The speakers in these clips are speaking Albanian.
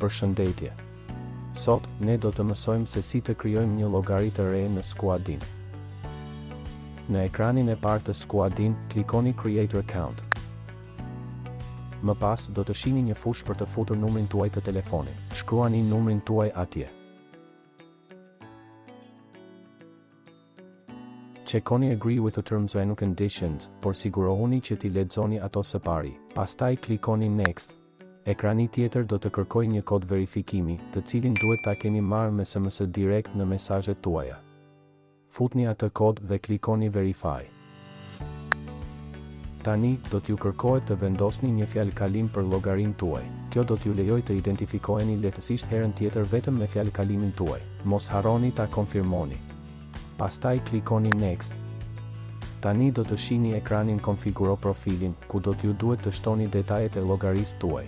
Përshëndetje. Sot, ne do të mësojmë se si të krijojmë një llogari të re në Squadin. Në ekranin e parë të Squadin, klikoni Create Account. Më pas, do të shihni një fushë për të futur numrin tuaj të telefonit. Shkruani numrin tuaj atje. Checkoni Agree with the terms and conditions, por sigurohuni që t'i lexoni ato së pari. Pastaj klikoni Next. Ekrani tjetër do të kërkojë një kod verifikimi, të cilin duhet ta keni marrë me SMS direkt në mesazhet tuaja. Futni atë kod dhe klikoni Verify. Tani, do t'ju kërkohet të vendosni një fjalë kalim për llogarinë tuaj. Kjo do t'ju lejojë të identifikoheni lehtësisht herën tjetër vetëm me fjalë kalimin tuaj. Mos harroni ta konfirmoni. Pastaj klikoni Next. Tani do të shihni ekranin Konfiguro profilin, ku do t'ju duhet të shtoni detajet e llogarisë tuaj.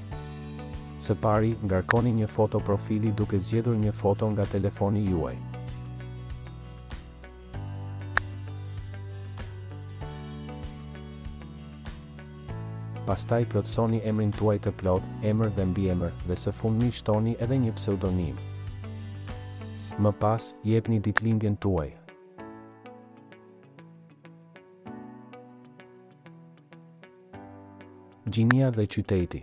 Së pari, ngarkoni një foto profili duke zgjedhur një foto nga telefoni juaj. Pastaj plotësoni emrin tuaj të plot, emër dhe mbiemër, dhe së fundmi shtoni edhe një pseudonim. Më pas, jepni ditëlindjen tuaj. Gjinia dhe qyteti.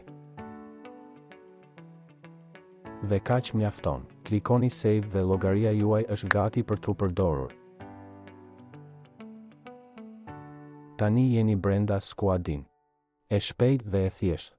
Dhe kaq mjafton. Klikoni Save dhe llogaria juaj është gati për t'u përdorur. Tani jeni brenda Squadin. E shpejt dhe e thjesht.